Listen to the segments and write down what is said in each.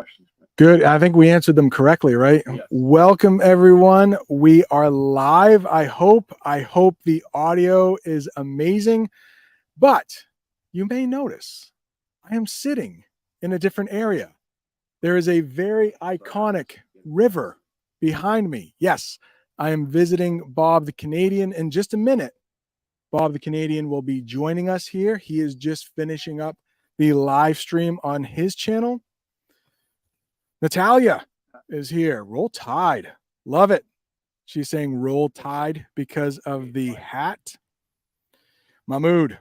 questions. Good. I think we answered them correctly, right? Yes. Welcome, everyone. We are live. I hope the audio is amazing, but you may notice I am sitting in a different area. There is a very iconic river behind me. Yes, I am visiting Bob the Canadian in just a minute. Bob the Canadian will be joining us here. He is just finishing up the live stream on his channel. Natalia is here. Roll Tide. Love it. She's saying roll tide because of the hat. Mahmood.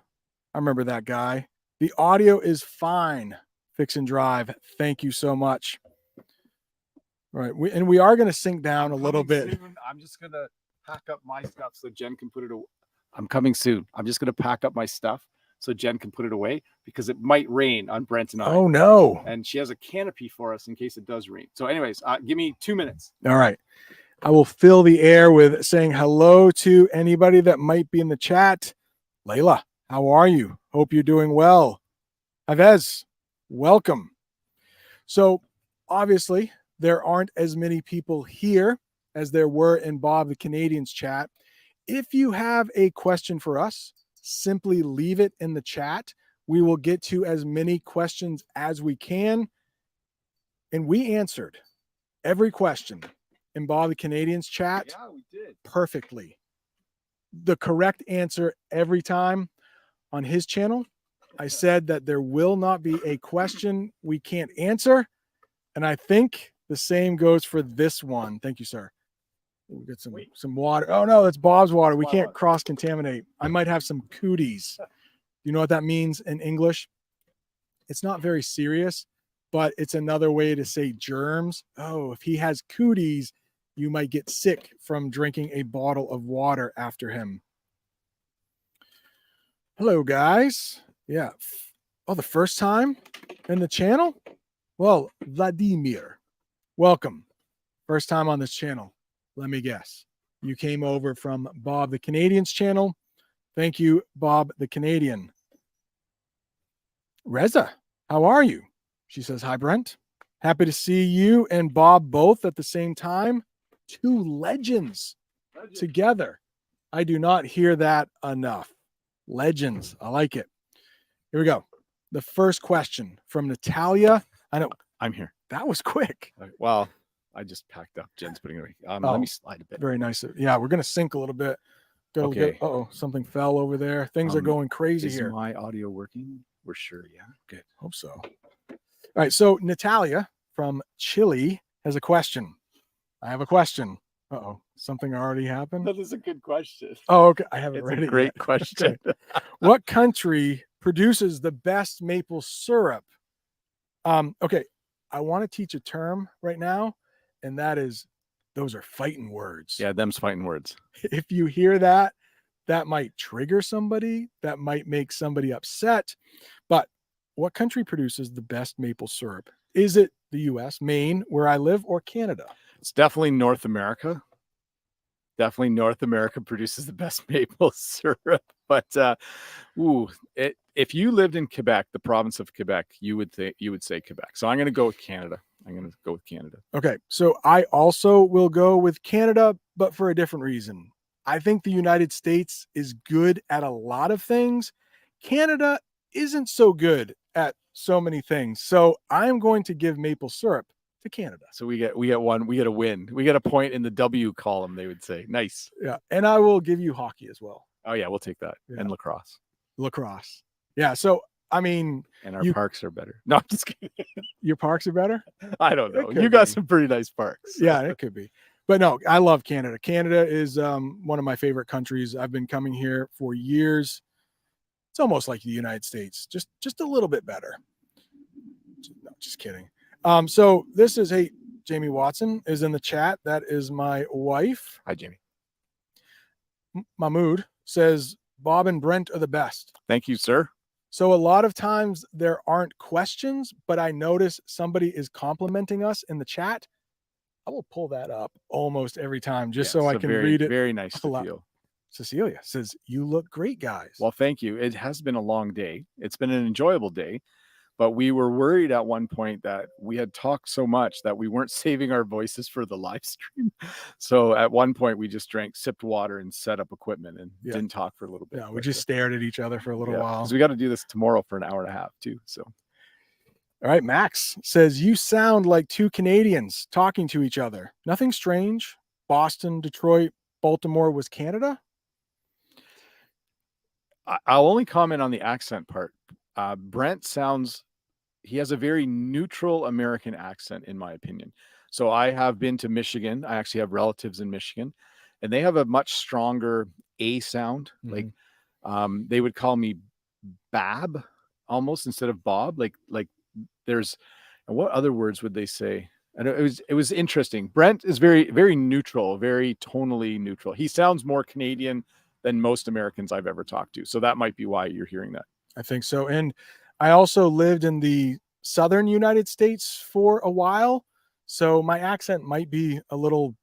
I remember that guy. The audio is fine. Fix and Drive. Thank you so much. All right. We are going to sink down a little bit. Soon. I'm just going to pack up my stuff so Jen can put it away. I'm coming soon. I'm just going to pack up my stuff so Jen can put it away because it might rain on Brent and I. Oh, no. And she has a canopy for us in case it does rain. So anyways, give me 2 minutes. All right. I will fill the air with saying hello to anybody that might be in the chat. Layla, how are you? Hope you're doing well. Avez, welcome. So obviously there aren't as many people here as there were in Bob the Canadian's chat. If you have a question for us, simply leave it in the chat. We will get to as many questions as we can. And we answered every question in Bob the Canadian's chat. Yeah, we did. Perfectly. The correct answer every time on his channel. I said that there will not be a question we can't answer. And I think the same goes for this one. Thank you, sir. We'll get some water. Oh no, that's Bob's water. We can't cross-contaminate. I might have some cooties. You know what that means in English? It's not very serious, but it's another way to say germs. Oh, if he has cooties, you might get sick from drinking a bottle of water after him. Hello, guys. Yeah. Oh, the first time in the channel? Well, Vladimir, welcome. First time on this channel. Let me guess. You came over from Bob the Canadian's channel. Thank you, Bob the Canadian. Reza, how are you? She says, hi, Brent. Happy to see you and Bob both at the same time. Two legends together. I do not hear that enough. Legends. I like it. Here we go. The first question from Natalia. I know. I'm here. That was quick. Well, I just packed up. Jen's putting it away. Let me slide a bit. Very nice. Yeah, we're going to sink a little bit. Okay. Uh-oh, something fell over there. Things are going crazy here. Is my audio working? We're sure, yeah. Good. Hope so. All right, so Natalia from Chile has a question. I have a question. Uh-oh, something already happened? That is a good question. Oh, okay. I haven't read it. It's a great yet. question. Okay. What country produces the best maple syrup? Okay, I want to teach a term right now, and that is, those are fighting words. Yeah, them's fighting words. If you hear that, that might trigger somebody. That might make somebody upset. But what country produces the best maple syrup? Is it the U.S., Maine, where I live, or Canada? It's definitely North America. Definitely North America produces the best maple syrup. But if you lived in Quebec, the province of Quebec, you would say Quebec. So I'm going to go with Canada. Okay, so I also will go with Canada, but for a different reason. I think the United States is good at a lot of things. Canada isn't so good at so many things. So I'm going to give maple syrup to Canada. So we get a win. We get a point in the W column, they would say. Nice. Yeah, and I will give you hockey as well. Oh yeah, we'll take that. Yeah. And lacrosse. Yeah, so I mean, and our parks are better. No, I'm just kidding. Your parks are better? I don't know. You got some pretty nice parks. So. Yeah, it could be. But no, I love Canada. Canada is one of my favorite countries. I've been coming here for years. It's almost like the United States, just a little bit better. No, just kidding. So this is, hey, Jamie Watson is in the chat. That is my wife. Hi, Jamie. Mahmood says, Bob and Brent are the best. Thank you, sir. So a lot of times there aren't questions, but I notice somebody is complimenting us in the chat. I will pull that up almost every time just so I can read it. Very nice to feel. Cecilia says, you look great, guys. Well, thank you. It has been a long day. It's been an enjoyable day, but we were worried at one point that we had talked so much that we weren't saving our voices for the live stream. So at one point we just sipped water and set up equipment and didn't talk for a little bit. Yeah, we just stared at each other for a little while. Because we got to do this tomorrow for an hour and a half too. So, all right, Max says, you sound like two Canadians talking to each other. Nothing strange. Boston, Detroit, Baltimore was Canada. I'll only comment on the accent part. Brent he has a very neutral American accent, in my opinion. So I have been to Michigan. I actually have relatives in Michigan, and they have a much stronger A sound. Like they would call me Bab almost instead of Bob. Like there's, and what other words would they say? And it was interesting. Brent is very, very neutral, very tonally neutral. He sounds more Canadian than most Americans I've ever talked to. So that might be why you're hearing that. I think so. And I also lived in the southern United States for a while. So my accent might be a little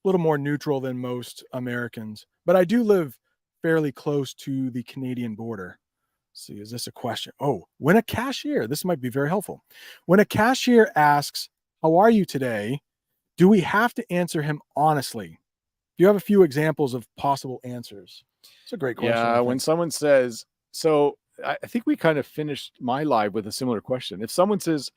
more neutral than most Americans. But I do live fairly close to the Canadian border. Let's see, is this a question? Oh, when a cashier, this might be very helpful. When a cashier asks, how are you today? Do we have to answer him honestly? Do you have a few examples of possible answers? It's a great question. Yeah, when someone says, so I think we kind of finished my live with a similar question. If someone says,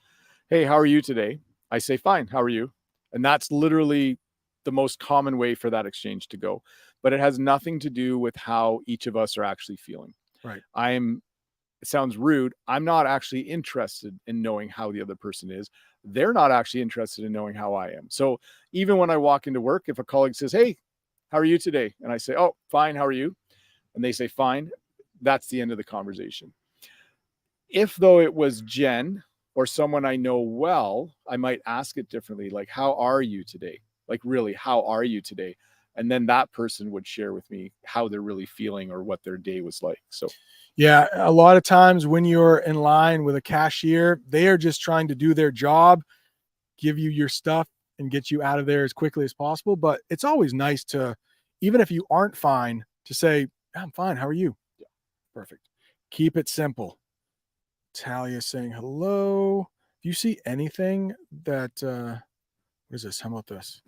hey, how are you today? I say, fine, how are you? And that's literally the most common way for that exchange to go. But it has nothing to do with how each of us are actually feeling. Right. It sounds rude. I'm not actually interested in knowing how the other person is. They're not actually interested in knowing how I am. So even when I walk into work, if a colleague says, hey, how are you today? And I say, oh, fine, how are you? And they say, fine. That's the end of the conversation. If though it was Jen or someone I know well, I might ask it differently. Like, how are you today? Like, really, how are you today? And then that person would share with me how they're really feeling or what their day was like. So yeah, a lot of times when you're in line with a cashier, they are just trying to do their job, give you your stuff and get you out of there as quickly as possible. But it's always nice to, even if you aren't fine, to say, I'm fine. How are you? Yeah, perfect. Keep it simple. Talia saying hello. Do you see anything that, what is this? How about this?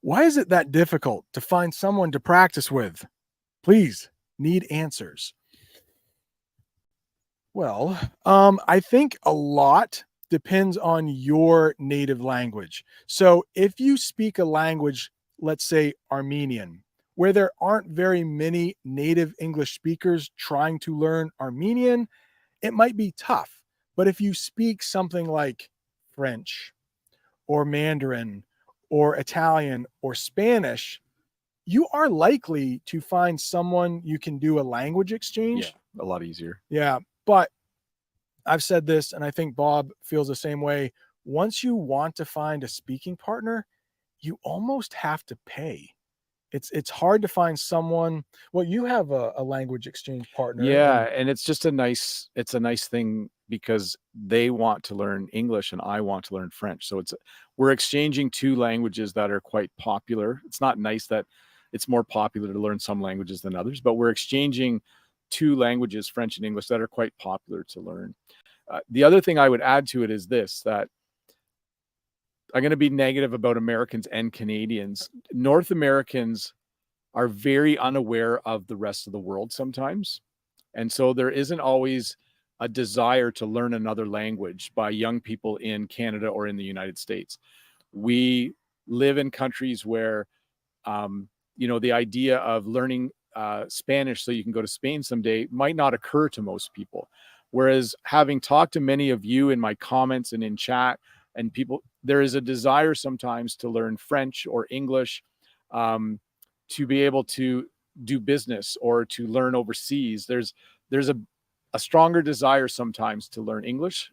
Why is it that difficult to find someone to practice with? Please, need answers. Well, I think a lot depends on your native language. So if you speak a language, let's say Armenian, where there aren't very many native English speakers trying to learn Armenian, it might be tough. But if you speak something like French or Mandarin or Italian or Spanish, you are likely to find someone you can do a language exchange. Yeah, a lot easier. Yeah. But I've said this, and I think Bob feels the same way. Once you want to find a speaking partner, you almost have to pay. It's hard to find someone. Well, you have a language exchange partner. Yeah, and it's just a nice thing because they want to learn English and I want to learn French. So we're exchanging two languages that are quite popular. It's not nice that it's more popular to learn some languages than others, but we're exchanging two languages, French and English, that are quite popular to learn. The other thing I would add to it is this, that I'm going to be negative about Americans and Canadians. North Americans are very unaware of the rest of the world sometimes. And so there isn't always a desire to learn another language by young people in Canada or in the United States. We live in countries where, the idea of learning Spanish so you can go to Spain someday might not occur to most people. Whereas having talked to many of you in my comments and in chat and people, there is a desire sometimes to learn French or English to be able to do business or to learn overseas. There's a stronger desire sometimes to learn English.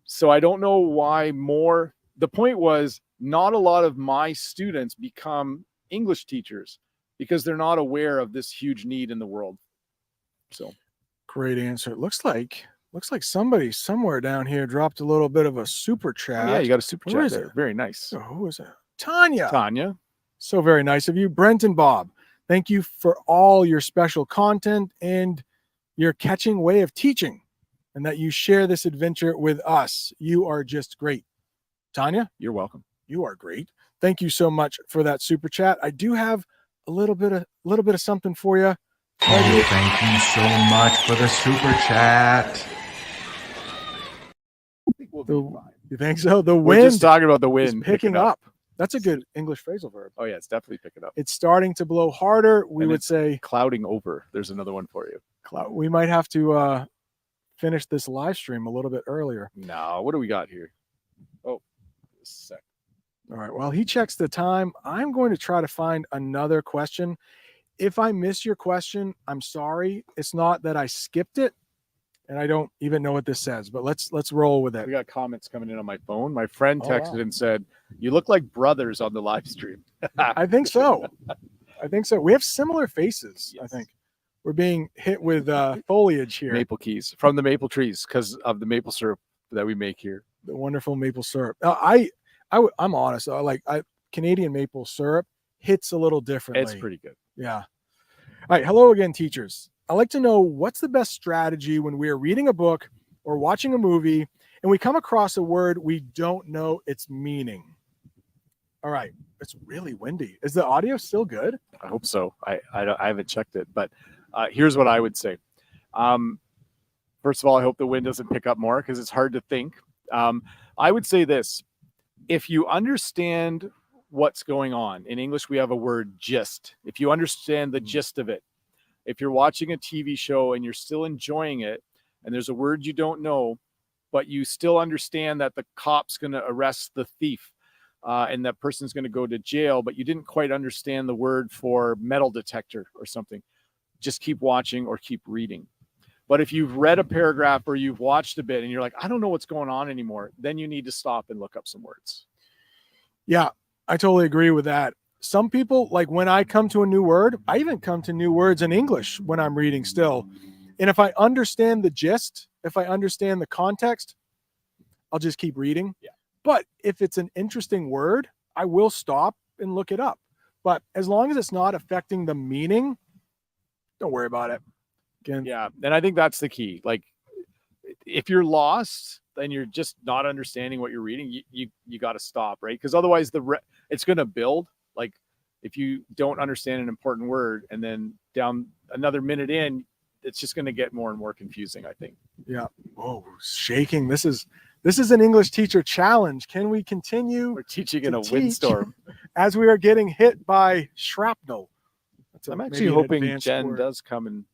So I don't know why more. The point was not a lot of my students become English teachers because they're not aware of this huge need in the world. So great answer. It looks like somebody somewhere down here dropped a little bit of a super chat. Oh, yeah, you got a super Where chat is there. it? Very nice. Oh, who is that? Tanya. So very nice of you. Brent and Bob, thank you for all your special content and your catching way of teaching. and that you share this adventure with us. You are just great. Tanya, You're welcome. you are great. Thank you so much for that super chat. I do have a little bit of something for you. Oh, thank you so much for the super chat. I think we'll be fine. You think so? The We're wind just talking about the is wind picking up. That's a good English phrasal verb. Oh yeah, it's definitely picking up. It's starting to blow harder. We And would it's say clouding over. There's another one for you. we might have to finish this live stream a little bit earlier. No, what do we got here? Oh, a sec. All right. While he checks the time, I'm going to try to find another question. If I miss your question, I'm sorry. It's not that I skipped it, and I don't even know what this says. But let's roll with it. We got comments coming in on my phone. My friend texted wow. and said, "You look like brothers on the live stream." I think so. I think so. We have similar faces. Yes. I think we're being hit with foliage here. Maple keys from the maple trees because of the maple syrup that we make here. The wonderful maple syrup. I'm honest. Canadian maple syrup hits a little differently. It's pretty good. Yeah. All right. Hello again, teachers. I'd like to know what's the best strategy when we are reading a book or watching a movie and we come across a word we don't know its meaning. All right. It's really windy. Is the audio still good? I hope so. I haven't checked it, but here's what I would say. First of all, I hope the wind doesn't pick up more because it's hard to think. I would say this. If you understand what's going on, in English, we have a word gist. If you understand the gist of it, if you're watching a TV show and you're still enjoying it, and there's a word you don't know, but you still understand that the cop's going to arrest the thief and that person's going to go to jail, but you didn't quite understand the word for metal detector or something, just keep watching or keep reading. But if you've read a paragraph or you've watched a bit and you're like, I don't know what's going on anymore, then you need to stop and look up some words. Yeah, I totally agree with that. Some people, like when I come to a new word, I even come to new words in English when I'm reading still. And if I understand the gist, if I understand the context, I'll just keep reading. Yeah. But if it's an interesting word, I will stop and look it up. But as long as it's not affecting the meaning, don't worry about it. Again. Yeah, and I think that's the key. Like, if you're lost and you're just not understanding what you're reading, you got to stop, right? Because otherwise, it's going to build. Like, if you don't understand an important word, and then down another minute in, it's just going to get more and more confusing, I think. Yeah. Whoa, shaking. This is an English teacher challenge. Can we continue? We're teaching in a windstorm as we are getting hit by shrapnel. I'm actually hoping Jen does come and.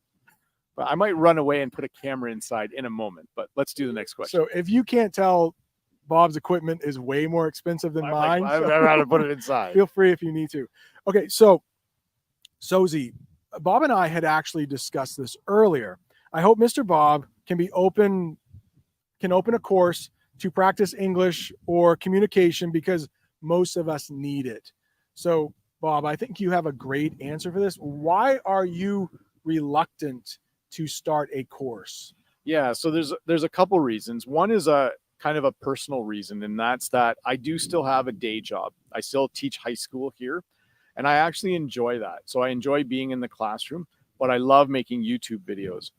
I might run away and put a camera inside in a moment, but let's do the next question. So if you can't tell, Bob's equipment is way more expensive than mine. I'd rather put it inside. Feel free if you need to. Okay, so Sozi, Bob and I had actually discussed this earlier. I hope Mr. Bob can open a course to practice English or communication because most of us need it. So, Bob, I think you have a great answer for this. Why are you reluctant to start a course? Yeah, so there's a couple reasons. One is a kind of a personal reason, and that's that I do still have a day job. I still teach high school here, and I actually enjoy that. So I enjoy being in the classroom, but I love making YouTube videos.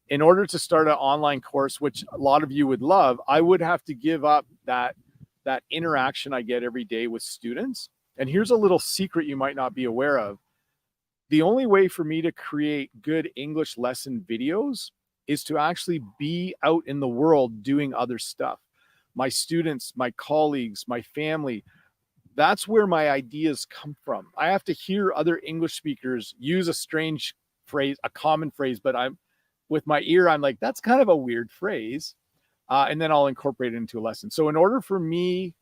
In order to start an online course, which a lot of you would love, I would have to give up that interaction I get every day with students. And here's a little secret you might not be aware of. The only way for me to create good English lesson videos is to actually be out in the world doing other stuff. My students, my colleagues, my family, that's where my ideas come from. I have to hear other English speakers use a strange phrase, a common phrase, but with my ear, I'm like, that's kind of a weird phrase. And then I'll incorporate it into a lesson. So in order for me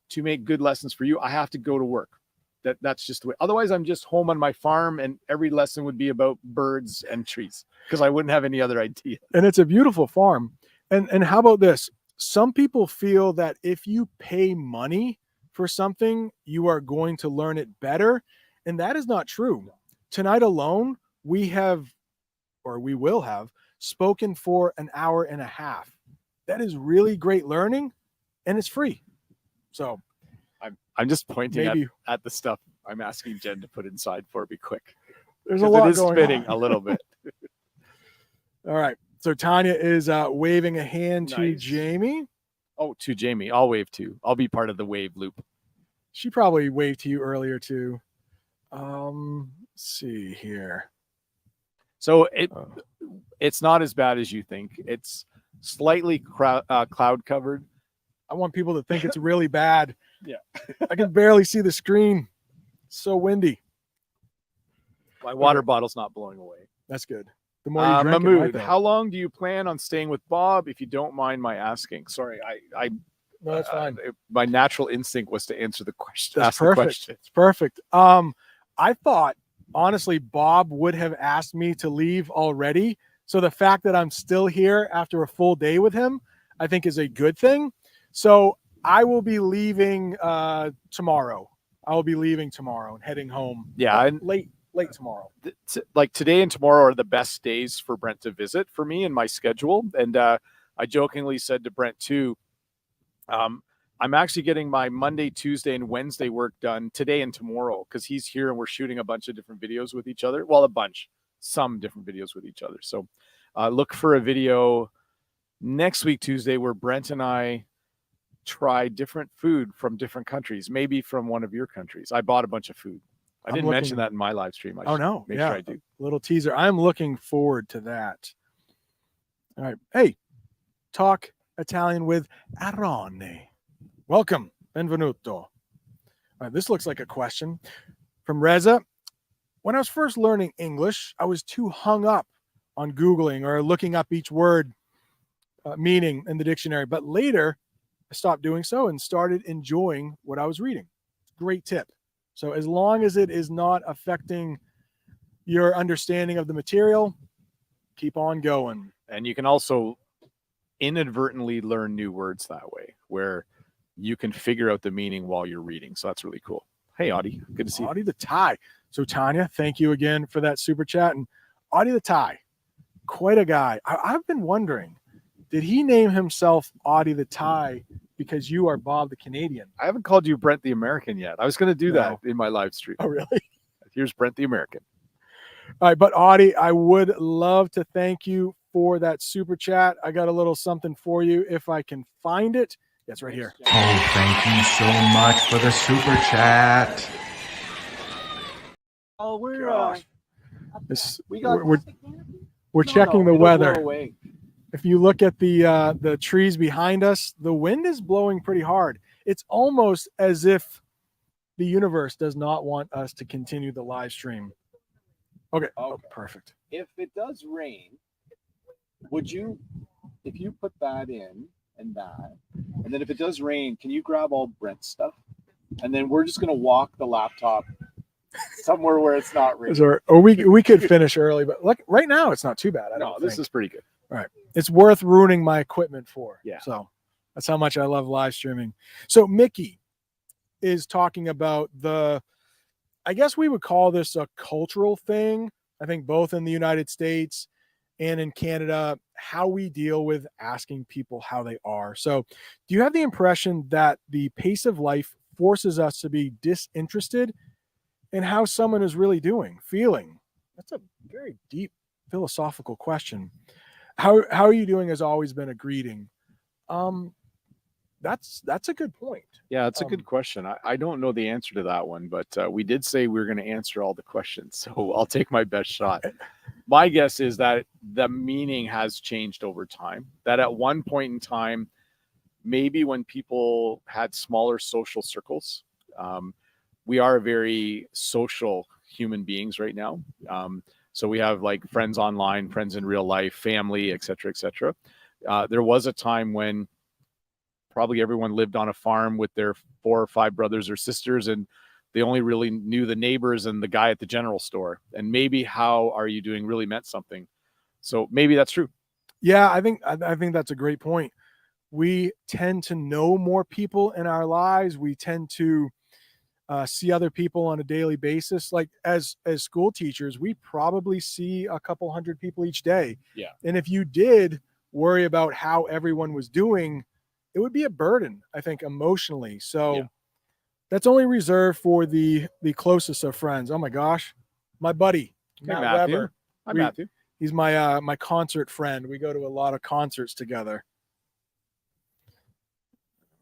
to make good lessons for you, I have to go to work. That's just the way. Otherwise, I'm just home on my farm and every lesson would be about birds and trees because I wouldn't have any other idea. And it's a beautiful farm. And how about this? Some people feel that if you pay money for something, you are going to learn it better. And that is not true. Tonight alone, we will have spoken for an hour and a half. That is really great learning and it's free. So I'm just pointing at the stuff I'm asking Jen to put inside for me quick. There's a lot it is going spinning on. A little bit. All right. So Tanya is waving a hand to Nice. Jamie. Oh, to Jamie. I'll wave too. I'll be part of the wave loop. She probably waved to you earlier too. Let's see here. So it's not as bad as you think. It's slightly cloud covered. I want people to think it's really bad. Yeah. I can barely see the screen. It's so windy. My water bottle's not blowing away. That's good. The more you drink, Mahmood, how long do you plan on staying with Bob, if you don't mind my asking? Sorry, no, that's fine. My natural instinct was to answer the question. That's perfect. It's perfect. I thought, honestly, Bob would have asked me to leave already. So the fact that I'm still here after a full day with him, I think is a good thing. So I will be leaving tomorrow. I will be leaving tomorrow and heading home. Yeah, late tomorrow. Like today and tomorrow are the best days for Brent to visit for me in my schedule. And I jokingly said to Brent too, I'm actually getting my Monday, Tuesday, and Wednesday work done today and tomorrow because he's here and we're shooting a bunch of different videos with each other. Well, some different videos with each other. So look for a video next week, Tuesday, where Brent and I try different food from different countries, maybe from one of your countries. I bought a bunch of food. I didn't mention that in my live stream. Oh no. Make sure I do. Little teaser. I'm looking forward to that. All right. Hey, talk Italian with Arone. Welcome. Benvenuto. All right, this looks like a question from Reza. When I was first learning English, I was too hung up on Googling or looking up each word meaning in the dictionary. But later, I stopped doing so and started enjoying what I was reading. Great tip. So as long as it is not affecting your understanding of the material, keep on going. And you can also inadvertently learn new words that way, where you can figure out the meaning while you're reading. So that's really cool. Hey, Audie, good to see you. Audie the Thai. So Tanya, thank you again for that super chat. And Audie the Thai, quite a guy. I've been wondering, did he name himself Audie the Thai because you are Bob the Canadian? I haven't called you Brent the American yet. I was going to do that in my live stream. Oh, really? Here's Brent the American. All right, but Audie, I would love to thank you for that super chat. I got a little something for you if I can find it. It's right here. Oh, thank you so much for the super chat. Oh, we're checking the weather. If you look at the trees behind us, the wind is blowing pretty hard. It's almost as if the universe does not want us to continue the live stream. Okay. Oh, perfect. If it does rain, if you put that in and that, and then if it does rain, can you grab all Brent's stuff? And then we're just going to walk the laptop somewhere where it's not raining. Or we could finish early, but look, right now it's not too bad. This is pretty good. All right. It's worth ruining my equipment for. Yeah. So that's how much I love live streaming. So Mickey is talking about I guess we would call this a cultural thing. I think both in the United States and in Canada, how we deal with asking people how they are. So do you have the impression that the pace of life forces us to be disinterested in how someone is really feeling? That's a very deep philosophical question. How are you doing has always been a greeting. That's a good point. Yeah, it's a good question. I don't know the answer to that one, but we did say we were going to answer all the questions. So I'll take my best shot. My guess is that the meaning has changed over time. That at one point in time, maybe when people had smaller social circles, we are very social human beings right now. So we have like friends online, friends in real life, family, et cetera, et cetera. There was a time when probably everyone lived on a farm with their 4 or 5 brothers or sisters, and they only really knew the neighbors and the guy at the general store. And maybe how are you doing really meant something. So maybe that's true. Yeah, I think that's a great point. We tend to know more people in our lives. We tend to see other people on a daily basis. Like as school teachers, we probably see a couple hundred people each day. Yeah. And if you did worry about how everyone was doing, it would be a burden, I think, emotionally. So that's only reserved for the closest of friends. Oh my gosh, my buddy, Hey, Matt Matthew. Weber. Hi, Matthew. He's my my concert friend. We go to a lot of concerts together.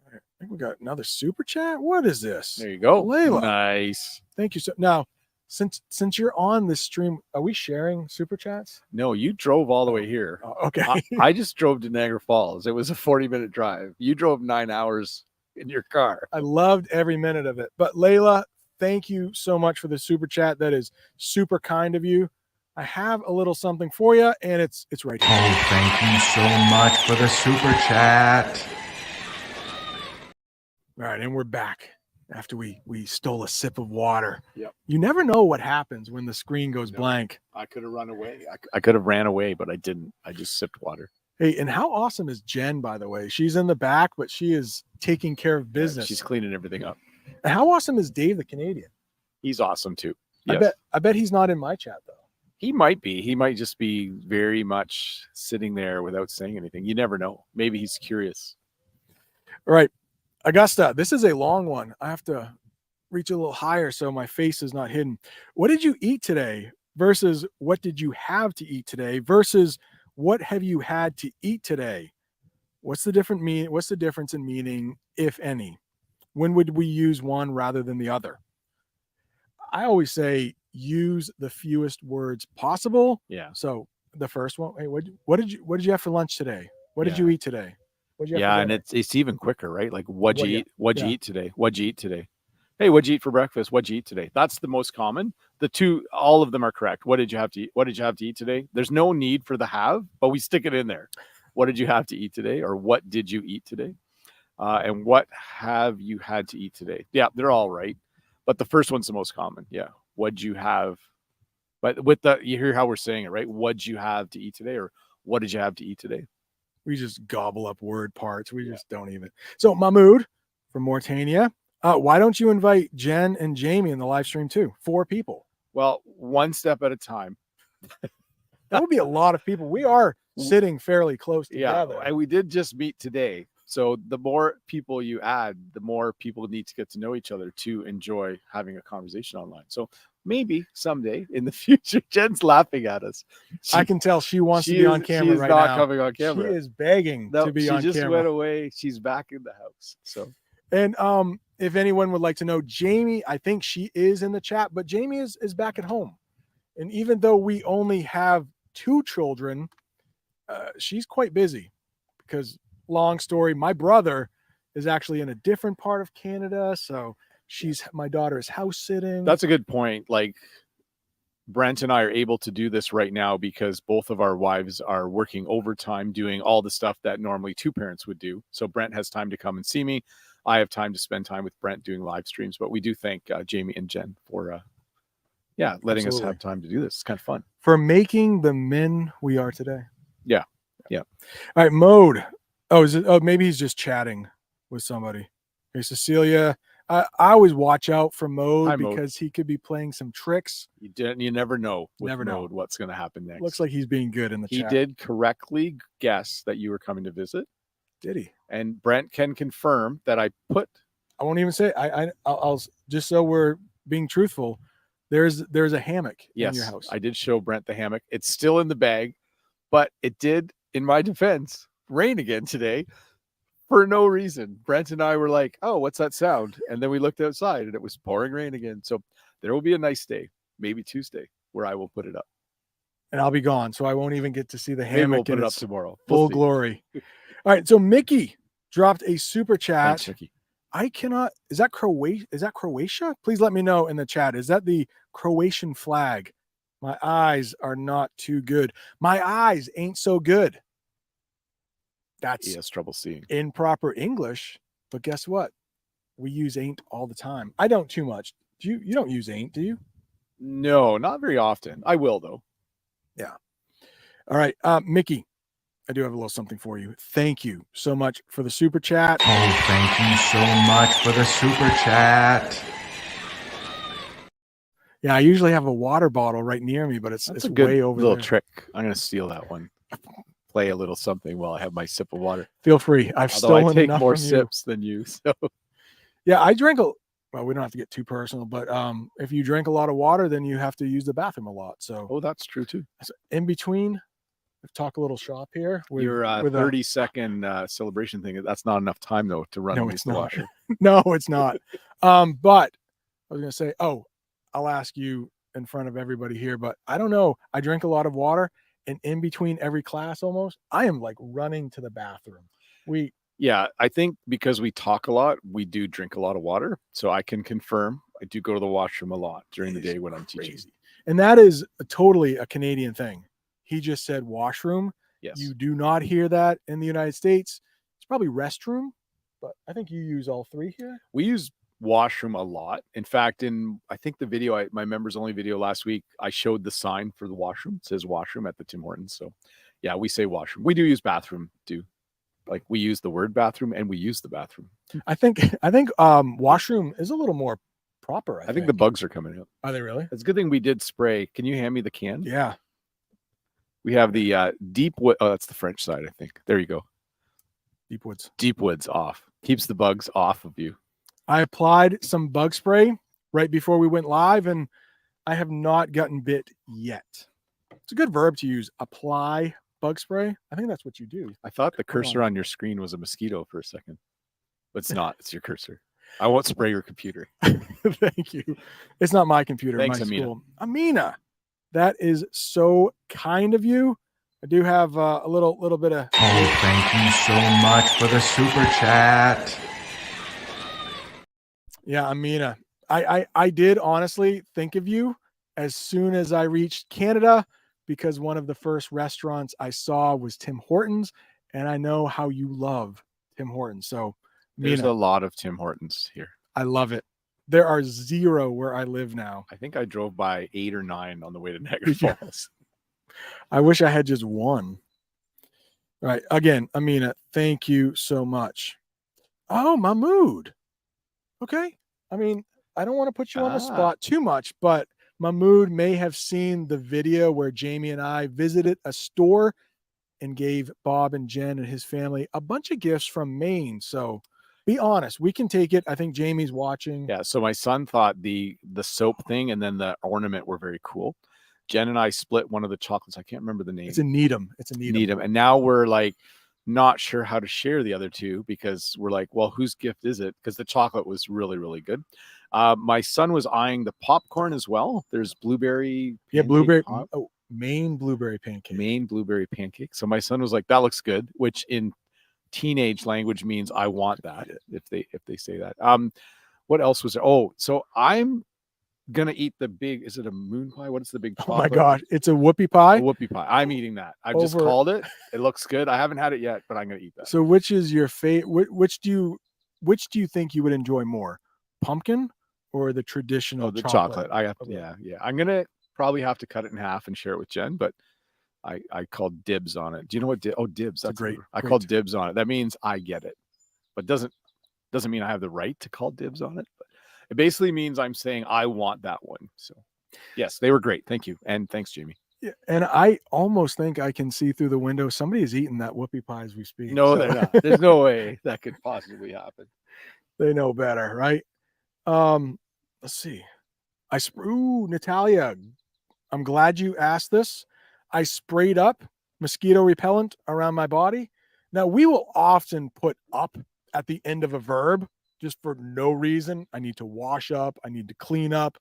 I think we got another super chat. What is this? There you go. Layla. Nice. Thank you so. Now, since you're on this stream, are we sharing super chats? No, you drove all the way here. Oh, okay. I just drove to Niagara Falls. It was a 40-minute drive. You drove 9 hours in your car. I loved every minute of it. But Layla, thank you so much for the super chat. That is super kind of you. I have a little something for you, and it's right here. Oh, thank you so much for the super chat. All right, and we're back after we stole a sip of water. Yep. You never know what happens when the screen goes blank. I could have run away. I could have ran away, but I didn't. I just sipped water. Hey, and how awesome is Jen, by the way? She's in the back, but she is taking care of business. She's cleaning everything up. And how awesome is Dave the Canadian? He's awesome too. Yes. I bet he's not in my chat though. He might be. He might just be very much sitting there without saying anything. You never know. Maybe he's curious. All right, Augusta, this is a long one. I have to reach a little higher so my face is not hidden. What did you eat today versus what did you have to eat today versus what have you had to eat today? What's the difference in meaning, if any? When would we use one rather than the other? I always say use the fewest words possible. Yeah. So the first one, hey, what did you have for lunch today? What did you eat today? What'd you have for and dinner? it's even quicker, right? Like what'd you eat? What'd you yeah. eat today? What'd you eat today? Hey, what'd you eat for breakfast? What'd you eat today? That's the most common. The two, all of them are correct. What did you have to eat? What did you have to eat today? There's no need for the have, but we stick it in there. What did you have to eat today? Or what did you eat today? And what have you had to eat today? Yeah, they're all right. But the first one's the most common. Yeah. What'd you have? But with the, you hear how we're saying it, right? What'd you have to eat today? Or what did you have to eat today? We just gobble up word parts. We just don't even. So Mahmoud from Mauritania, why don't you invite Jen and Jamie in the live stream too? 4 people. Well, one step at a time. That would be a lot of people. We are sitting fairly close together. Yeah, and we did just meet today. So the more people you add, the more people need to get to know each other to enjoy having a conversation online. So maybe someday in the future, Jen's laughing at us. I can tell she wants to be on camera right now. She's not coming on camera. She is begging to be on camera. She just went away. She's back in the house. So, and if anyone would like to know, Jamie, I think she is in the chat, but Jamie is back at home. And even though we only have 2 children, she's quite busy because, long story, my brother is actually in a different part of Canada. So my daughter is house sitting. That's a good point. Like Brent and I are able to do this right now because both of our wives are working overtime, doing all the stuff that normally 2 parents would do. So Brent has time to come and see me. I have time to spend time with Brent doing live streams, but we do thank Jamie and Jen for, letting us have time to do this. It's kind of fun. For making the men we are today. Yeah. All right, Mode. Oh, maybe he's just chatting with somebody. Hey, Cecilia. I always watch out for Mode because he could be playing some tricks. You never know with Mode what's going to happen next. Looks like he's being good in the chat. He did correctly guess that you were coming to visit. Did he? And Brent can confirm that I won't even say it. I'll just so we're being truthful. There's a hammock in your house. I did show Brent the hammock. It's still in the bag, but it did, in my defense, rain again today for no reason. Brent and I were like, oh, what's that sound? And then we looked outside and it was pouring rain again. So there will be a nice day, maybe Tuesday, where I will put it up. And I'll be gone, so I won't even get to see the hammock. Maybe we'll put it up tomorrow. Full glory. All right, so Mickey dropped a super chat. Thanks, Mickey. I cannot. Is that Croatia? Is that Croatia? Please let me know in the chat. Is that the Croatian flag? My eyes are not too good. My eyes ain't so good. He has trouble seeing. In proper English, but guess what? We use ain't all the time. I don't too much. You don't use ain't, do you? No, not very often. I will though. Yeah. All right, Mickey, I do have a little something for you. Thank you so much for the super chat. Oh, thank you so much for the super chat. Yeah, I usually have a water bottle right near me, but it's a good way over little there. trick. I'm going to steal that one. Play a little something while I have my sip of water. Feel free. I've stolen I take enough more from sips than you. So yeah, I drank well, we don't have to get too personal, but if you drink a lot of water, then you have to use the bathroom a lot. So Oh, that's true too. in between, let's talk a little shop here with Your with 30-second celebration thing. That's not enough time though to run No, and it's use the not. washer. No, it's not. But I was gonna say, oh, I'll ask you in front of everybody here, but I don't know. I drink a lot of water, and in between every class, almost, I am like running to the bathroom. Yeah, I think because we talk a lot, we do drink a lot of water. So I can confirm I do go to the washroom a lot during the day when I'm teaching. Crazy. And that is totally a Canadian thing. He just said washroom. Yes. You do not hear that in the United States. It's probably restroom, but I think you use all three here. We use washroom a lot. In fact, I think the video, my members only video last week, I showed the sign for the washroom. It says washroom at the Tim Hortons. So yeah, we say washroom. We do use bathroom too. Like we use the word bathroom and we use the bathroom. I think washroom is a little more proper. I think the bugs are coming out. Are they really? It's a good thing we did spray. Can you hand me the can? Yeah. We have the deep wood. Oh, that's the French side, I think. There you go. Deep woods. Deep wood's off. Keeps the bugs off of you. I applied some bug spray right before we went live, and I have not gotten bit yet. It's a good verb to use. Apply bug spray. I think that's what you do. I thought the cursor on your screen was a mosquito for a second, but it's not. It's your cursor. I won't spray your computer. Thank you. It's not my computer. Thanks, my Amina. school. Amina, that is so kind of you. I do have a little bit of. Oh, thank you so much for the super chat. Yeah, Amina. I did honestly think of you as soon as I reached Canada, because one of the first restaurants I saw was Tim Hortons, and I know how you love Tim Hortons. So There's Mina, a lot of Tim Hortons here. I love it. There are 0 where I live now. I think I drove by 8 or 9 on the way to Niagara Falls. I wish I had just one. All right. Again, Amina, thank you so much. Oh, Mahmood. Okay. I mean, I don't want to put you on the spot too much, but Mahmood may have seen the video where Jamie and I visited a store and gave Bob and Jen and his family a bunch of gifts from Maine. So be honest, we can take it. I think Jamie's watching. Yeah. So my son thought the soap thing and then the ornament were very cool. Jen and I split one of the chocolates. I can't remember the name. It's a Needham. It's a Needham. And now we're like not sure how to share the other two because we're like, well, whose gift is it? Because the chocolate was really, really good. My son was eyeing the popcorn as well. There's blueberry. Yeah, blueberry. Oh, Maine blueberry pancake. Maine blueberry pancake. So my son was like, that looks good, which in teenage language means I want that if they say that. What else was there? Oh, so I'm gonna eat the big, is it a moon pie? What is the big chocolate? Oh my gosh, it's a whoopie pie. A whoopie pie. I'm eating that. I've just called it. It looks good. I haven't had it yet, but I'm gonna eat that. So which is your favorite? Which do you think you would enjoy more? Pumpkin or the traditional chocolate? Yeah. I'm gonna probably have to cut it in half and share it with Jen, but I called dibs on it. Do you know what dibs? That's great. I called dibs on it. That means I get it, but doesn't mean I have the right to call dibs on it. But it basically means I'm saying I want that one. So yes, they were great. Thank you. And thanks, Jamie. Yeah, and I almost think I can see through the window. Somebody is eating that whoopie pie as we speak. No, they're not. There's no way that could possibly happen. They know better, right? Let's see. Natalia, I'm glad you asked this. I sprayed up mosquito repellent around my body. Now, we will often put up at the end of a verb just for no reason. I need to wash up. I need to clean up.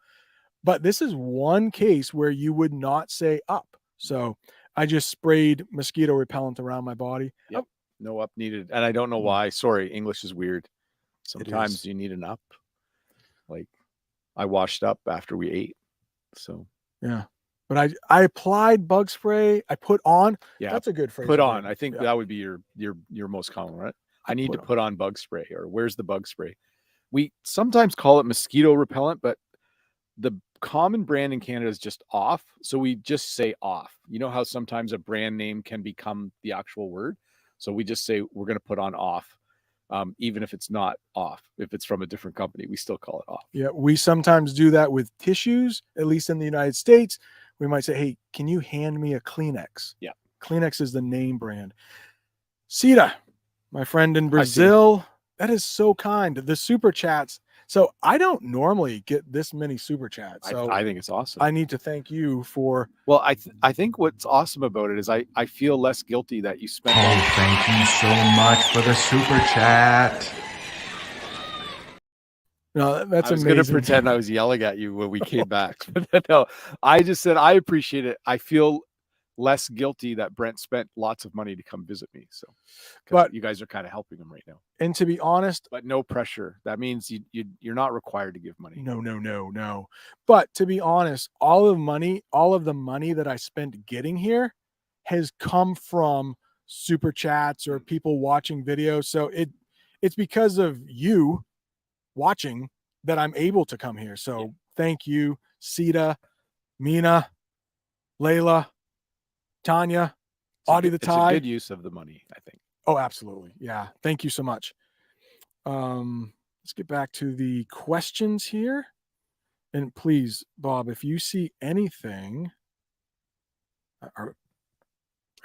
But this is one case where you would not say up. So I just sprayed mosquito repellent around my body. Yep. No up needed. And I don't know why. Sorry, English is weird. Sometimes you need an up. Like I washed up after we ate. So yeah. But I applied bug spray. I put on. Yeah, that's a good phrase. Put on. I think that would be your most common, right? I need to put on bug spray, or where's the bug spray? We sometimes call it mosquito repellent, but the common brand in Canada is just off. So we just say off. You know how sometimes a brand name can become the actual word. So we just say we're going to put on off. Even if it's not off, if it's from a different company, we still call it off. Yeah, we sometimes do that with tissues, at least in the United States. We might say, hey, can you hand me a Kleenex? Yeah. Kleenex is the name brand. Sita, my friend in Brazil, That is so kind. The super chats. So I don't normally get this many super chats. So I think it's awesome. I need to thank you for. Well, I think what's awesome about it is I feel less guilty that you spent. Oh, thank you so much for the super chat. No, that's I was amazing. going to pretend I was yelling at you when we came back. But no, I just said I appreciate it. I feel less guilty that Brent spent lots of money to come visit me. So, But you guys are kind of helping him right now. And to be honest, but no pressure. That means you're not required to give money. No. But to be honest, all of the money that I spent getting here has come from super chats or people watching videos. So it's because of you watching that I'm able to come here. So thank you, Sita, Mina, Layla, Tanya, Audie the Tie. It's a good use of the money, I think. Oh, absolutely. Yeah. Thank you so much. Let's get back to the questions here. And please, Bob, if you see anything, are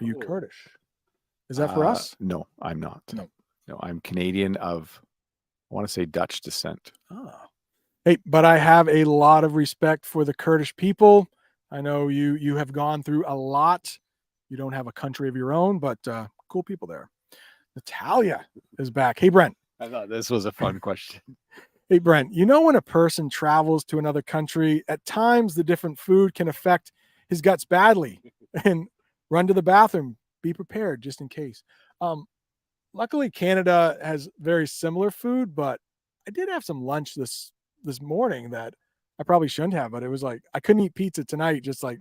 you Kurdish? Is that for us? No, I'm not. No, I'm Canadian of, I want to say Dutch descent. Oh. Hey, but I have a lot of respect for the Kurdish people. I know you have gone through a lot. You don't have a country of your own, but cool people there. Natalia is back. Hey, Brent. I thought this was a fun question. Hey, Brent, you know when a person travels to another country, at times the different food can affect his guts badly and run to the bathroom. Be prepared just in case. Luckily, Canada has very similar food, but I did have some lunch this morning that I probably shouldn't have, but it was like I couldn't eat pizza tonight. Just like,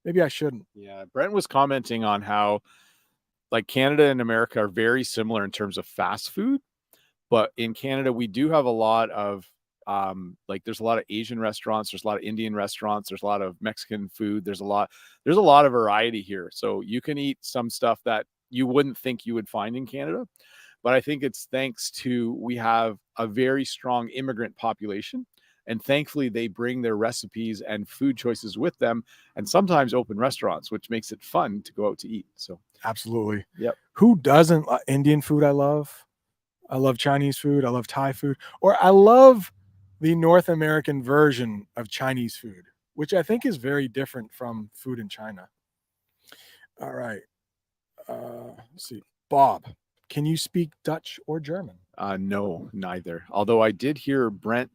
maybe I shouldn't. Yeah. Brent was commenting on how like Canada and America are very similar in terms of fast food. But in Canada, we do have a lot of like there's a lot of Asian restaurants, there's a lot of Indian restaurants, there's a lot of Mexican food, there's a lot of variety here. So you can eat some stuff that you wouldn't think you would find in Canada. But I think it's thanks to we have a very strong immigrant population. And thankfully, they bring their recipes and food choices with them and sometimes open restaurants, which makes it fun to go out to eat. So absolutely. Yep. Who doesn't? Indian food I love Chinese food. I love Thai food, or I love the North American version of Chinese food, which I think is very different from food in China. All right. Let's see. Bob, can you speak Dutch or German? No, neither. Although I did hear Brent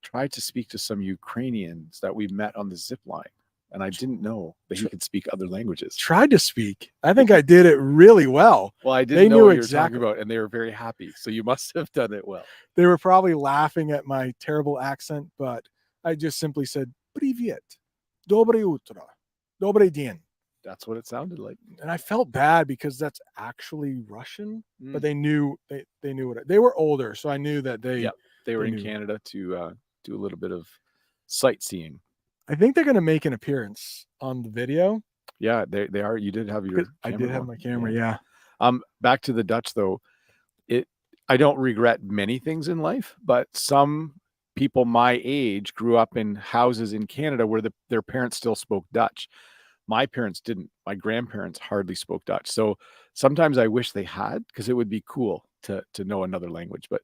try to speak to some Ukrainians that we met on the zip line. And I didn't know that he could speak other languages. Tried to speak. I think I did it really well. Well, I didn't know what you were talking about, and they were very happy. So you must have done it well. They were probably laughing at my terrible accent, but I just simply said, Privyet, Dobre utro, Dobre dien. That's what it sounded like. And I felt bad because that's actually Russian, but they knew they knew what they were older. So I knew that they were in Canada to do a little bit of sightseeing. I think they're going to make an appearance on the video. Yeah, they are. You did have your I did have my camera. Yeah. Back to the Dutch though. I don't regret many things in life, but some people my age grew up in houses in Canada where their parents still spoke Dutch. My parents didn't. My grandparents hardly spoke Dutch. So sometimes I wish they had, because it would be cool to know another language. But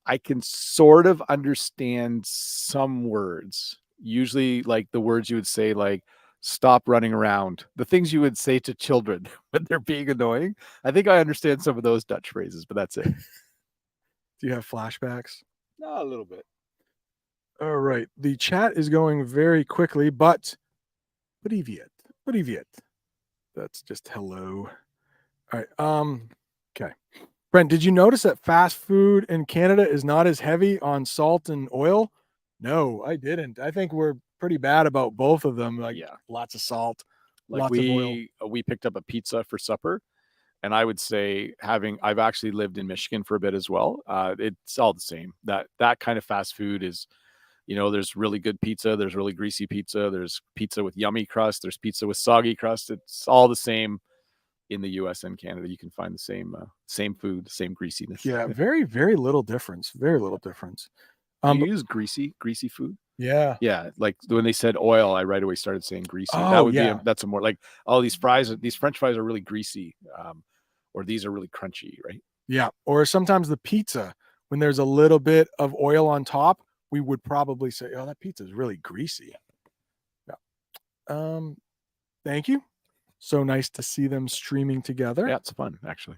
I can sort of understand some words. Usually like the words you would say, like stop running around, the things you would say to children when they're being annoying. I think I understand some of those Dutch phrases, but that's it. Do you have flashbacks? No, a little bit. All right. The chat is going very quickly, but Privyet. That's just hello. All right. Okay. Brent, did you notice that fast food in Canada is not as heavy on salt and oil? No, I didn't. I think we're pretty bad about both of them. Like, lots of salt, like lots of oil. We picked up a pizza for supper, and I would say I've actually lived in Michigan for a bit as well. It's all the same. That kind of fast food is, there's really good pizza, there's really greasy pizza, there's pizza with yummy crust, there's pizza with soggy crust. It's all the same in the US and Canada. You can find the same food, same greasiness. Yeah, very, very little difference. Very little difference. Do you use greasy food? Yeah. Yeah. Like when they said oil, I right away started saying greasy. Oh, that would be that's a more like, oh, these French fries are really greasy. Or these are really crunchy, right? Yeah. Or sometimes the pizza, when there's a little bit of oil on top, we would probably say, oh, that pizza is really greasy. Yeah. Thank you. So nice to see them streaming together. Yeah, it's fun actually.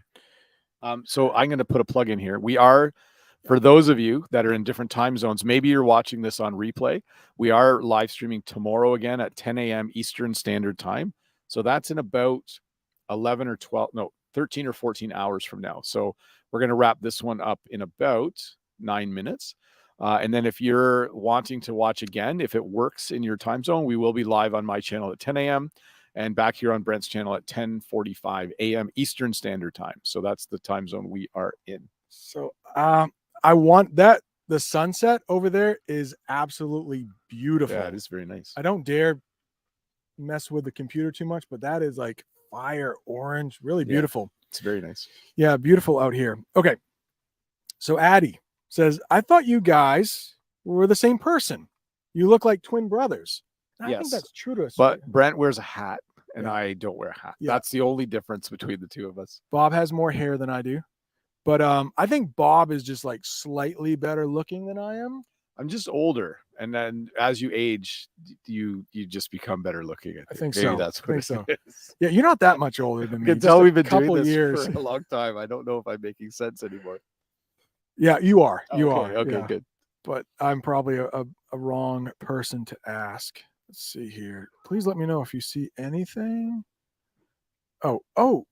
So I'm going to put a plug in here. We are, for those of you that are in different time zones, maybe you're watching this on replay. We are live streaming tomorrow again at 10 a.m. Eastern Standard Time. So that's in about 11 or 12, no, 13 or 14 hours from now. So we're going to wrap this one up in about 9 minutes. And then if you're wanting to watch again, if it works in your time zone, we will be live on my channel at 10 a.m. and back here on Brent's channel at 10:45 a.m. Eastern Standard Time. So that's the time zone we are in. So I want that. The sunset over there is absolutely beautiful. Yeah, it is very nice. I don't dare mess with the computer too much, but that is like fire orange, really beautiful. It's very nice. Yeah, beautiful out here. Okay. So Addie says, I thought you guys were the same person. You look like twin brothers. And I think Yes. that's true to us. But Brent wears a hat and Yeah. I don't wear a hat. Yeah. That's the only difference between the two of us. Bob has more hair than I do. But I think Bob is just like slightly better looking than I am. I'm just older, and then as you age, you just become better looking. I think Maybe so. that's I what think it so. is. Yeah, you're not that much older than I me. can Just tell a we've been couple doing this years. for a long time. I don't know if I'm making sense anymore. Yeah, you are. You Okay, are. okay, yeah. good. But I'm probably a wrong person to ask. Let's see here. Please let me know if you see anything. Oh,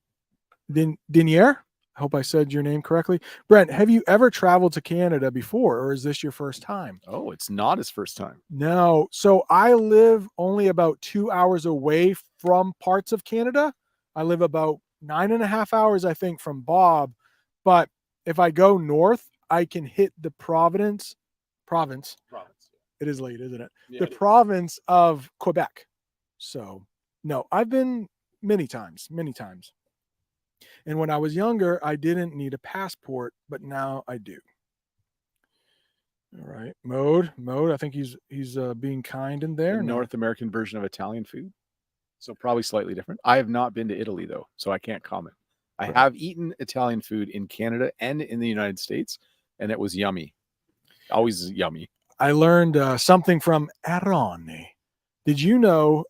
Dinier? I hope I said your name correctly. Brent, have you ever traveled to Canada before, or is this your first time? Oh, it's not his first time. No. So I live only about 2 hours away from parts of Canada. I live about 9.5 hours, I think, from Bob. But if I go north, I can hit the province. It is late, isn't it? Yeah, The province of Quebec. So no, I've been many times. And when I was younger, I didn't need a passport, but now I do. All right, mode. I think he's being kind in there. The No. North American version of Italian food. So probably slightly different. I have not been to Italy though, so I can't comment. I Right. have eaten Italian food in Canada and in the United States, and it was yummy. Always yummy. I learned something from Arone. Did you know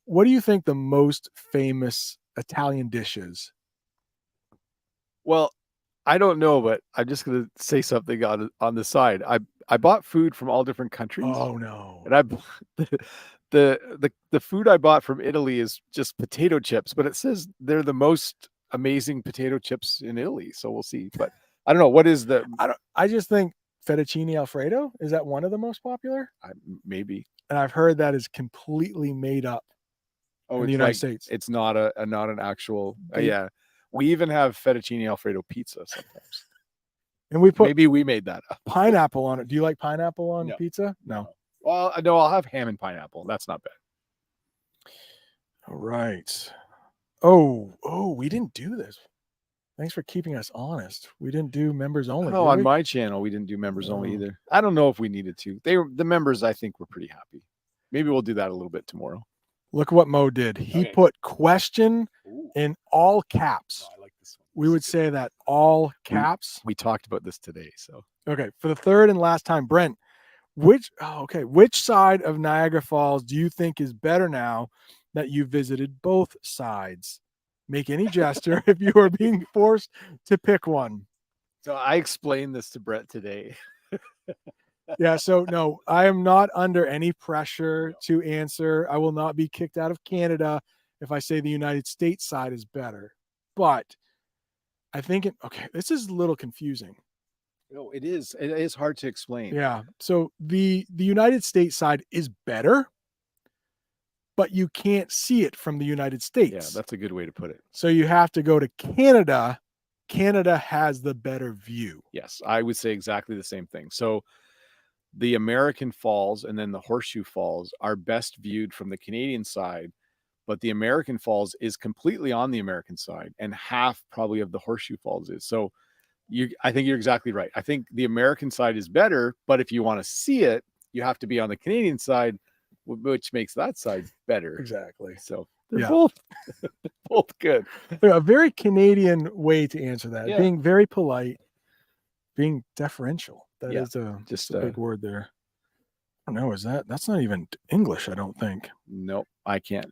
what do you think the most famous Italian dish is? Well, I don't know, but I'm just gonna say something on the side. I bought food from all different countries, Oh no. and I the food I bought from Italy is just potato chips, but it says they're the most amazing potato chips in Italy. So we'll see. But I don't know what is the I just think fettuccine alfredo, is that one of the most popular? maybe. And I've heard that is completely made up in the it's United like States. it's not not an actual. They- Yeah, we even have fettuccine alfredo pizza sometimes. And we put Maybe we made that up. pineapple on it. Do you like pineapple on No. pizza? No. Well, no, I'll have ham and pineapple. That's not bad. All right. Oh, we didn't do this. Thanks for keeping us honest. We didn't do members only. No, did on we? my channel we didn't do members only No. either. I don't know if we needed to. The members I think were pretty happy. Maybe we'll do that a little bit tomorrow. Look what Mo did. He Okay. put question in all caps. I like this one. We would say that all caps. We talked about this today, so Okay, for the third and last time, Brent, which side of Niagara Falls do you think is better now that you visited both sides? Make any gesture if you are being forced to pick one. so I explained this to Brett today. Yeah, so no, I am not under any pressure to answer. I will not be kicked out of Canada if I say the United States side is better. But I think this is a little confusing. No, it is. It is hard to explain. Yeah. So the United States side is better, but you can't see it from the United States. Yeah, that's a good way to put it. So you have to go to Canada. Canada has the better view. Yes, I would say exactly the same thing. So the American Falls and then the Horseshoe Falls are best viewed from the Canadian side, but the American Falls is completely on the American side, and half probably of the Horseshoe Falls is. So I think you're exactly right. I think the American side is better, but if you want to see it, you have to be on the Canadian side, which makes that side better. Exactly. So They're Yeah. both good. A very Canadian way to answer that. Yeah. Being very polite, being deferential. That Yeah, is just a big word there. I don't know. That's not even English, I don't think. Nope, I can't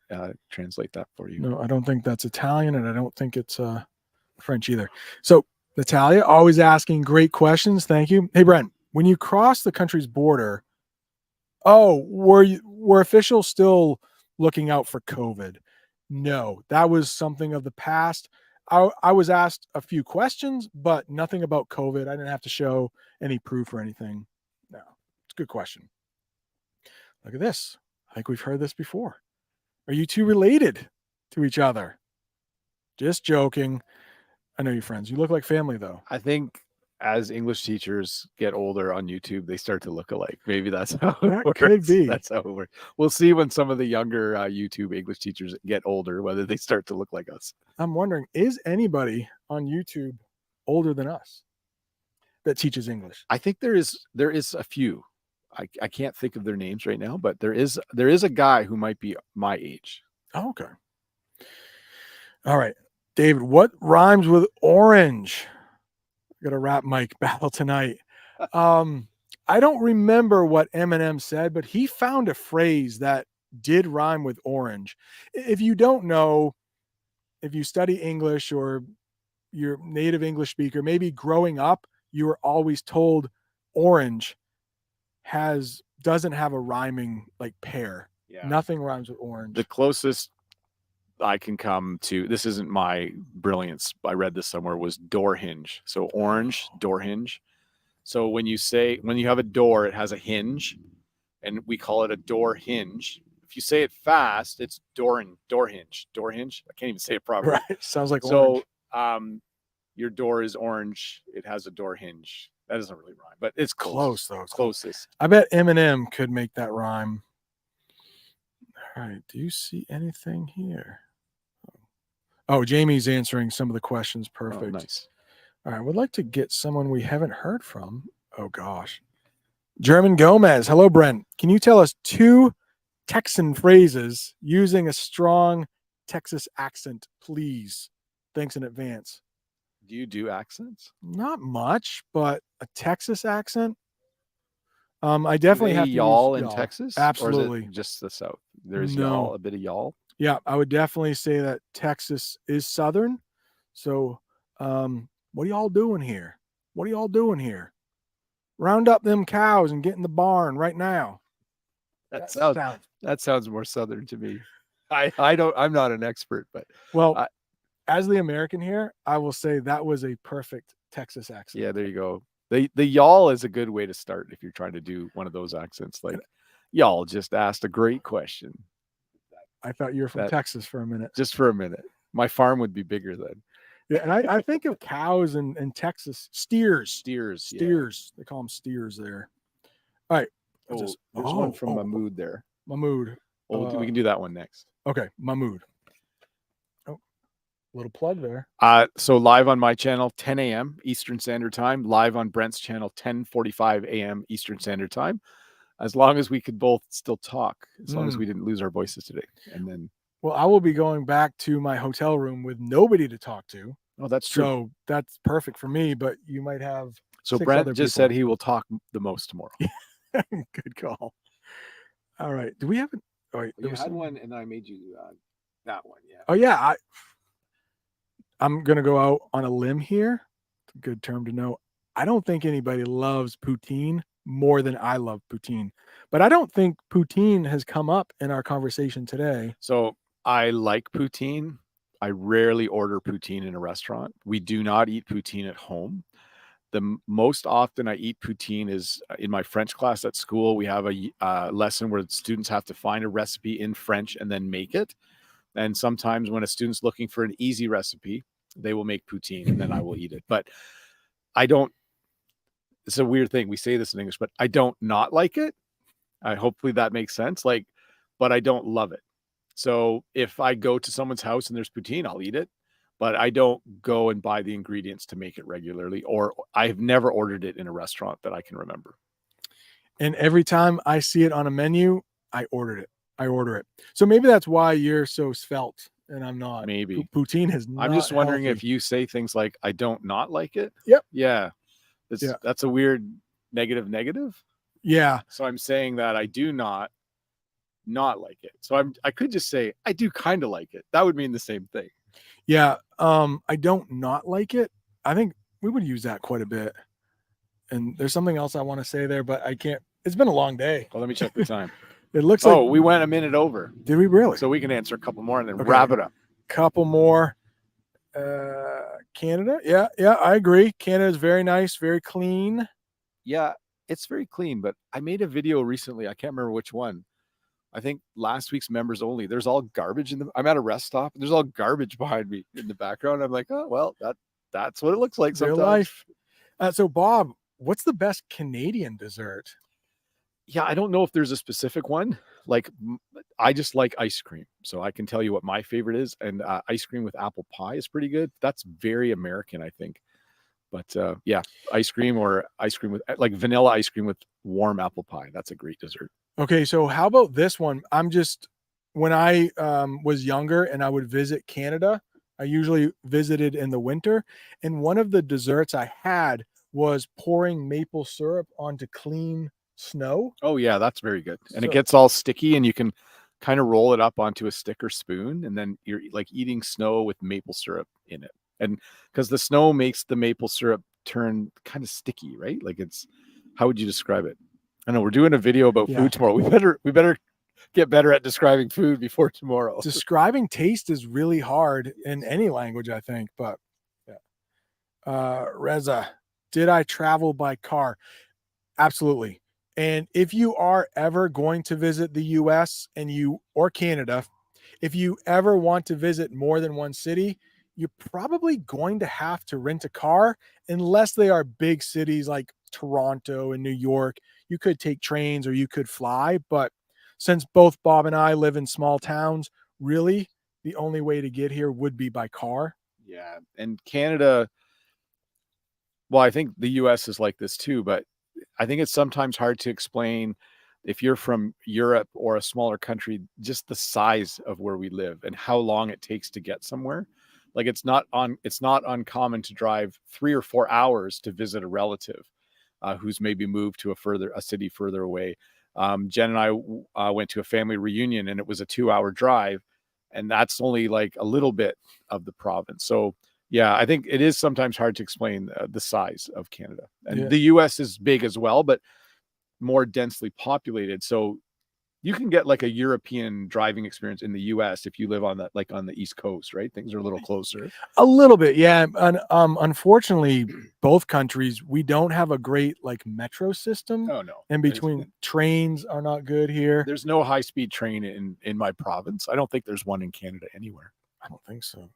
translate that for you. No, I don't think that's Italian, and I don't think it's French either. So, Natalia, always asking great questions. Thank you. Hey, Brent, when you cross the country's border, were officials still looking out for COVID? No, that was something of the past. I was asked a few questions, but nothing about COVID. I didn't have to show any proof or anything. No, it's a good question. Look at this. I think we've heard this before. Are you two related to each other? Just joking. I know you're friends. You look like family, though. I think as English teachers get older on YouTube, they start to look alike. Maybe that's how it That works. could be. That's how it works. We'll see when some of the younger YouTube English teachers get older, whether they start to look like us. I'm wondering, is anybody on YouTube older than us that teaches English? I think there is a few. I can't think of their names right now, but there is a guy who might be my age. Oh, okay. All right. David, what rhymes with orange? Got a rap mic battle tonight. I don't remember what Eminem said, but he found a phrase that did rhyme with orange. If you don't know, if you study English or you're a native English speaker, maybe growing up, you were always told orange doesn't have a rhyming like pear. Yeah. Nothing rhymes with orange. The closest I can come to, this isn't my brilliance, I read this somewhere, was door hinge. So orange, door hinge. So when you have a door, it has a hinge, and we call it a door hinge. If you say it fast, it's door hinge. I can't even say it properly. Right. Sounds like orange. So your door is orange. It has a door hinge. That doesn't really rhyme, but it's close though. Closest. I bet Eminem could make that rhyme. All right. Do you see anything here? Oh, Jamie's answering some of the questions. Perfect. Oh, nice. All right. Would like to get someone we haven't heard from. Oh, gosh. German Gomez. Hello, Brent. Can you tell us 2 Texan phrases using a strong Texas accent, please? Thanks in advance. Do you do accents? Not much, but a Texas accent. I definitely have to y'all use in Texas. Absolutely. Or is it just the South? There's No. y'all, a bit of y'all. Yeah, I would definitely say that Texas is Southern. So, what are y'all doing here? What are y'all doing here? Round up them cows and get in the barn right now. That sounds more Southern to me. I'm not an expert, but as the American here, I will say that was a perfect Texas accent. Yeah, there you go. The y'all is a good way to start if you're trying to do one of those accents. Like, y'all just asked a great question. I thought you were from Texas for a minute. Just for a minute. My farm would be bigger then. Yeah, and I think of cows in Texas. Steers. Yeah. They call them steers there. All right. There's one from Mahmood there. Mahmood. Well, we can do that one next. Okay, Mahmood. Oh, little plug there. So live on my channel, 10 a.m. Eastern Standard Time. Live on Brent's channel, 10:45 a.m. Eastern Standard Time. As long as we could both still talk, as long as we didn't lose our voices today. And then, well, I will be going back to my hotel room with nobody to talk to. Oh, that's true. So that's perfect for me, but you might have. So Brent just said he will talk the most tomorrow. Good call. All right. Do we have it? Oh, wait, you had one and I made you that one. Yeah. Oh, yeah. I'm going to go out on a limb here. It's a good term to know. I don't think anybody loves poutine more than I love poutine, but I don't think poutine has come up in our conversation today. So I like poutine. I rarely order poutine in a restaurant. We do not eat poutine at home. The most often I eat poutine is in my French class at school. We have a lesson where students have to find a recipe in French and then make it. And sometimes when a student's looking for an easy recipe, they will make poutine and then I will eat it. But I don't, it's a weird thing. We say this in English, but I don't not like it. Hopefully that makes sense. But I don't love it. So if I go to someone's house and there's poutine, I'll eat it. But I don't go and buy the ingredients to make it regularly, or I've never ordered it in a restaurant that I can remember. And every time I see it on a menu, I ordered it. I order it. So maybe that's why you're so svelte and I'm not. Maybe. Poutine is not I'm just wondering healthy. if you say things like, I don't not like it. Yep. Yeah. Yeah. That's a weird negative. Yeah. So I'm saying that I do not like it. So I could just say I do kind of like it. That would mean the same thing. Yeah. I don't not like it. I think we would use that quite a bit. And there's something else I want to say there, but I can't. It's been a long day. Well, let me check the time. It looks like. Oh, we went a minute over. Did we really? So we can answer a couple more and then Okay. wrap it up. Couple more. Canada. Yeah, I agree. Canada is very nice, very clean. Yeah, it's very clean, but I made a video recently. I can't remember which one. I think last week's members only. There's all garbage I'm at a rest stop. There's all garbage behind me in the background. I'm like, oh well, that's what it looks like Their sometimes. life. So Bob, what's the best Canadian dessert? Yeah, I don't know if there's a specific one. Like, I just like ice cream, so I can tell you what my favorite is. And ice cream with apple pie is pretty good. That's very American, I think. But yeah, ice cream or ice cream with like vanilla ice cream with warm apple pie. That's a great dessert. Okay, so how about this one? When I was younger and I would visit Canada, I usually visited in the winter, and one of the desserts I had was pouring maple syrup onto clean snow. Oh yeah, that's very good. And it So- gets all sticky and you can kind of roll it up onto a stick or spoon, and then you're like eating snow with maple syrup in it. And because the snow makes the maple syrup turn kind of sticky, right? Like how would you describe it? I know we're doing a video about Yeah. food tomorrow. We better get better at describing food before tomorrow. Describing taste is really hard in any language, I think. But yeah. Reza, did I travel by car? Absolutely. And if you are ever going to visit the US or Canada, if you ever want to visit more than one city, you're probably going to have to rent a car unless they are big cities like Toronto and New York. You could take trains or you could fly, but since both Bob and I live in small towns, really the only way to get here would be by car. Yeah. And Canada, well, I think the US is like this too, but I think it's sometimes hard to explain if you're from Europe or a smaller country, just the size of where we live and how long it takes to get somewhere. Like it's not uncommon to drive 3 or 4 hours to visit a relative who's maybe moved to a city further away. Jen and I went to a family reunion and it was a 2-hour drive, and that's only like a little bit of the province. So yeah, I think it is sometimes hard to explain the size of Canada. And the US is big as well, but more densely populated. So you can get like a European driving experience in the US if you live on the East Coast, right? Things are a little closer. A little bit, yeah. And unfortunately, both countries, we don't have a great like metro system. Oh no. And between trains are not good here. There's no high-speed train in my province. I don't think there's one in Canada anywhere. I don't think so.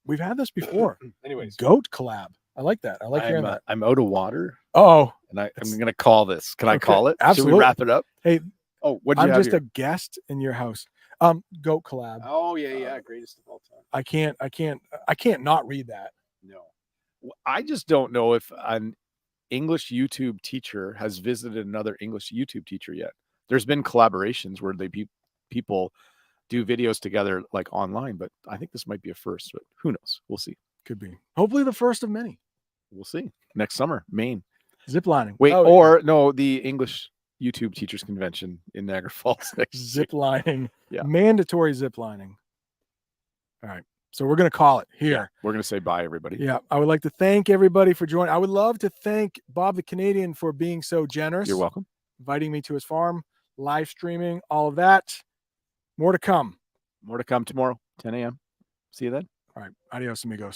We've had this before. Anyways, Goat collab. I like that. I like hearing that. I'm out of water. Oh, and I'm going to call this. Can I call it? Absolutely. Should we wrap it up? Hey, what do you I'm have just here? a guest in your house. Goat collab. Oh yeah, greatest of all time. I can't not read that. No, I just don't know if an English YouTube teacher has visited another English YouTube teacher yet. There's been collaborations where people do videos together like online, but I think this might be a first. But who knows? We'll see. Could be. Hopefully the first of many. We'll see. Next summer, Maine. Ziplining. Wait, no, the English YouTube Teachers Convention in Niagara Falls. Ziplining. Yeah. Mandatory ziplining. All right. So we're going to call it here. Yeah, we're going to say bye, everybody. Yeah. I would like to thank everybody for joining. I would love to thank Bob the Canadian for being so generous. You're welcome. Inviting me to his farm, live streaming, all of that. More to come. More to come tomorrow, 10 a.m. See you then. All right. Adios, amigos.